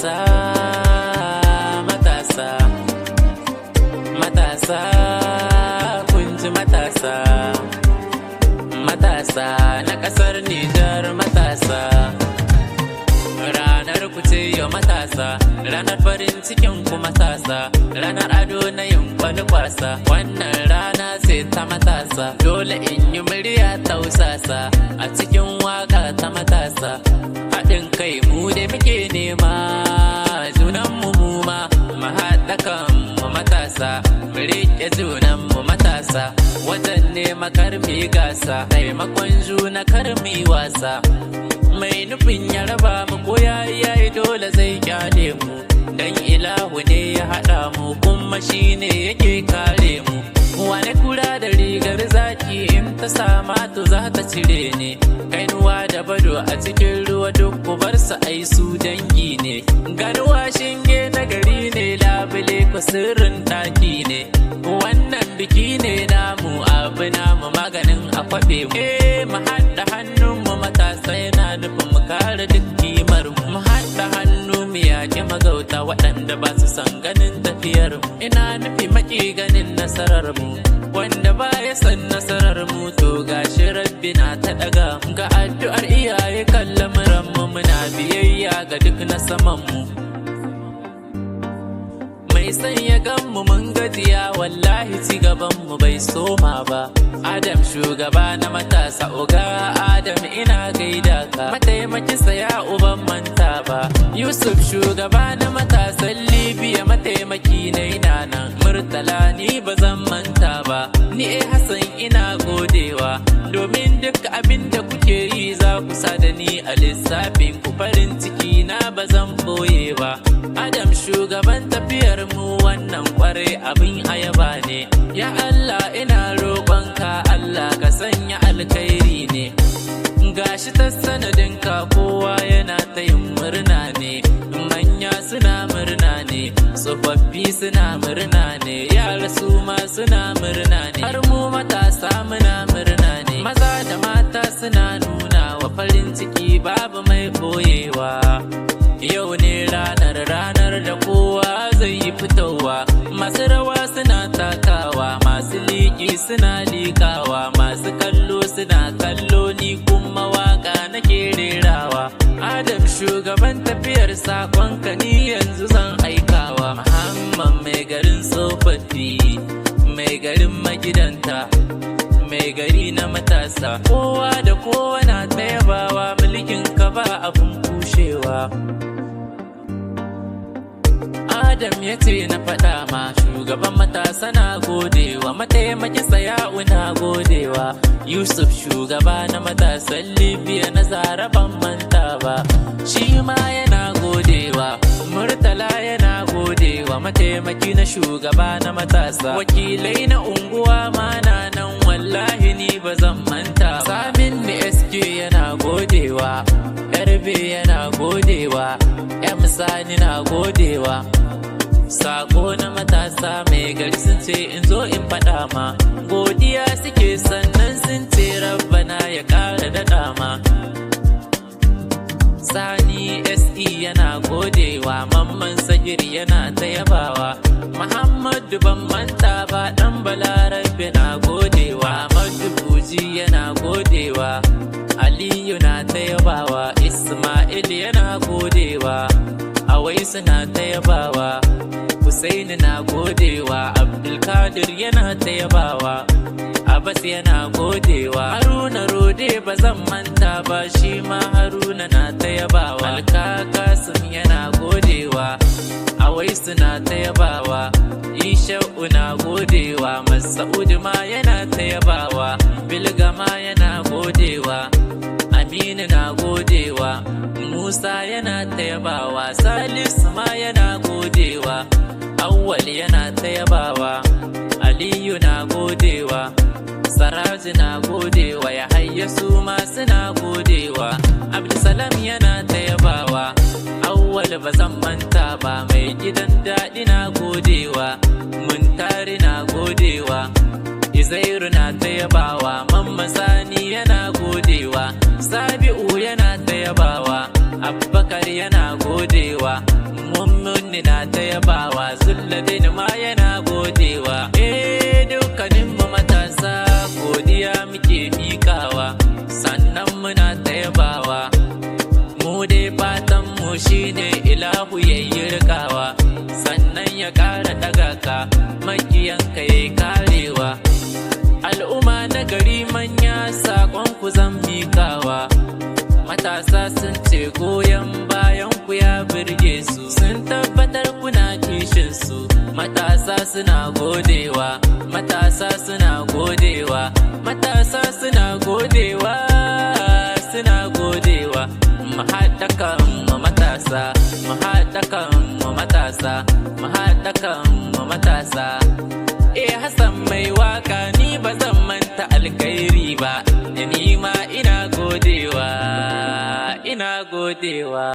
matasa, matasa, matasa, kunji matasa, matasa na ƙasar Nijar matasa. Ranar ku ce yau matasa, ranar farin cikin ku matasa, ranar ado na yin kwalkwasa. Wannan rana sai ta matasa, dole in yi murya tausasa a cikin waka ta matasa. Haɗin kai mu da muke nema, junan mu ma mu haɗa kanmu matasa, mu riƙe junan mu matasa. Wajen nema karmi gasa, taimakon juna karmi wasa. Mai nufin ya raba mu ko yayi dole zai kyale mu, dan ilahu ne ya haɗa mu kuma shi ne yake kare mu. Wane kura da rigar zaki in ta sama to za ta cire ne, kainuwa da bado a cikin ruwa duk ku bar su ai su dangi ne. Ganuwa shinge na gari ne, labule ku sirrin ɗaki ne. Wannan biki ne namu, abu namu maganin a kwaɓe mu. Mu haɗa hannun mu matasa, yana nufin mu kare duk kimar mu. Mu haɗa hannu mu yaƙi magauta waɗanda ba su san ganin tafiyar mu. Ina nufi maki ganin nasarar mu, wanda ba ya san nasarar mu to gashi rabbi na ta ɗaga mu. Ga addu'ar iyaye kan lamuran mu, muna biyayya ga duk na saman mu. Mai san ya gan mu mun gajiya, wallahi ci gaban mu bai soma ba. Adam shugaba na matasa, oga Adam ina gaida ka, mataimakinsa ya uban manta ba. Yusuf shugaba na matasan Libya, mataimaki na ina nan. Murtala ni ba zan manta ba, ni Hassan ina godewa, domin duk abin da kuke yi za ku sa da ni a lissafin ku. Farin ciki na ba zan boye ba. Adam shugaban tafiyar mu, wannan kwarai abin ayaba ne. Ya Allah ina roƙonka, Allah ka sanya alkhairi ne. Gashi ta sanadinka kowa yana ta yin murna ne, manya suna murna ne, tsofaffi suna murna ne, yara su ma suna murna ne, har mu matasa muna murna ne. Maza da mata suna nuna wa farin ciki babu mai boyewa. Yau ne ranar da kowa zai yi fitowa, masu rawa suna takawa, masu liƙi suna liƙawa, masu kallo suna kallo, ni kuma waka nake rerawa. Adam shugaban tafiyar sakonka ni yanzu zan aikawa. Muhammad mai garin tsofaffi, mai garin magidanta, mai gari na matasa, kowa da kowa na ta yabawa, mulkin ka ba abun kushewa. Adam ya ce na faɗa ma shugaban matasa na godewa, mataimakinsa ya'u na godewa. Yusuf shugaba na matasan Libya na zara ban manta ba, shi ma yana godewa. Murtala yana godewa, mataimaki na shugaba na matasa. Wakilai na unguwa ma na nan, wallahi ni ba zan manta ba. Samin ni SK yana godewa, Yarbe yana godewa, Sani na godewa. Sako na matasa mai gari sun ce in zo in faɗa ma, godiya suke sannan sun ce rabbana ya ƙara daɗa ma. Sani SE yana godewa, Mamman Sagir yana ta yabawa, Muhammadu ban manta ba, ɗan Balarabe na godewa, Ahmadu Buji yana godewa, Aliyu na ta yabawa, Ismail yana godewa, Awai suna ta yabawa, Husaini na godewa, Abdulkadir yana ta yabawa, Abbas yana godewa, Haruna Rode ba zan manta ba, shi ma Haruna na ta yabawa, Alkakasim yana godewa, Awai suna ta yabawa, Isha'u na godewa, Masa'ud ma yana ta yabawa, Bilga ma yana godewa, Aminu na godewa, Musa yana ta yabawa, Salisu ma yana godewa, Awwal yana ta yabawa, Aliyu na godewa, Saraji na godewa, Yahaya su ma suna godewa, Abdulsalam yana ta yabawa, Awwal ba zan manta ba, mai gidan daɗi na godewa, Muntari na godewa, Izairu na ta yabawa, Mamman Sani yana godewa, Sabi'u yana ta yabawa, Abubakar yana godewa, tallafawa. Mu dai fatan mu shine ilahu yayi rikawa, sannan ya ƙara ɗaga ka makiyanka yayi karewa. Al'umma na gari manya saƙon ku zan mikawa. Matasa sun ce goyon bayan ku ya birge su, sun tabbatar kuna kishin su. Matasa suna godewa, matasa suna godewa, matasa suna godewa, suna godewa. Mu haɗa kanmu matasa, mu haɗa kanmu matasa, mu haɗa kanmu matasa. Hassan mai waka ni ba zan manta alkhairi ba, ni ma ina godewa, ina godewa.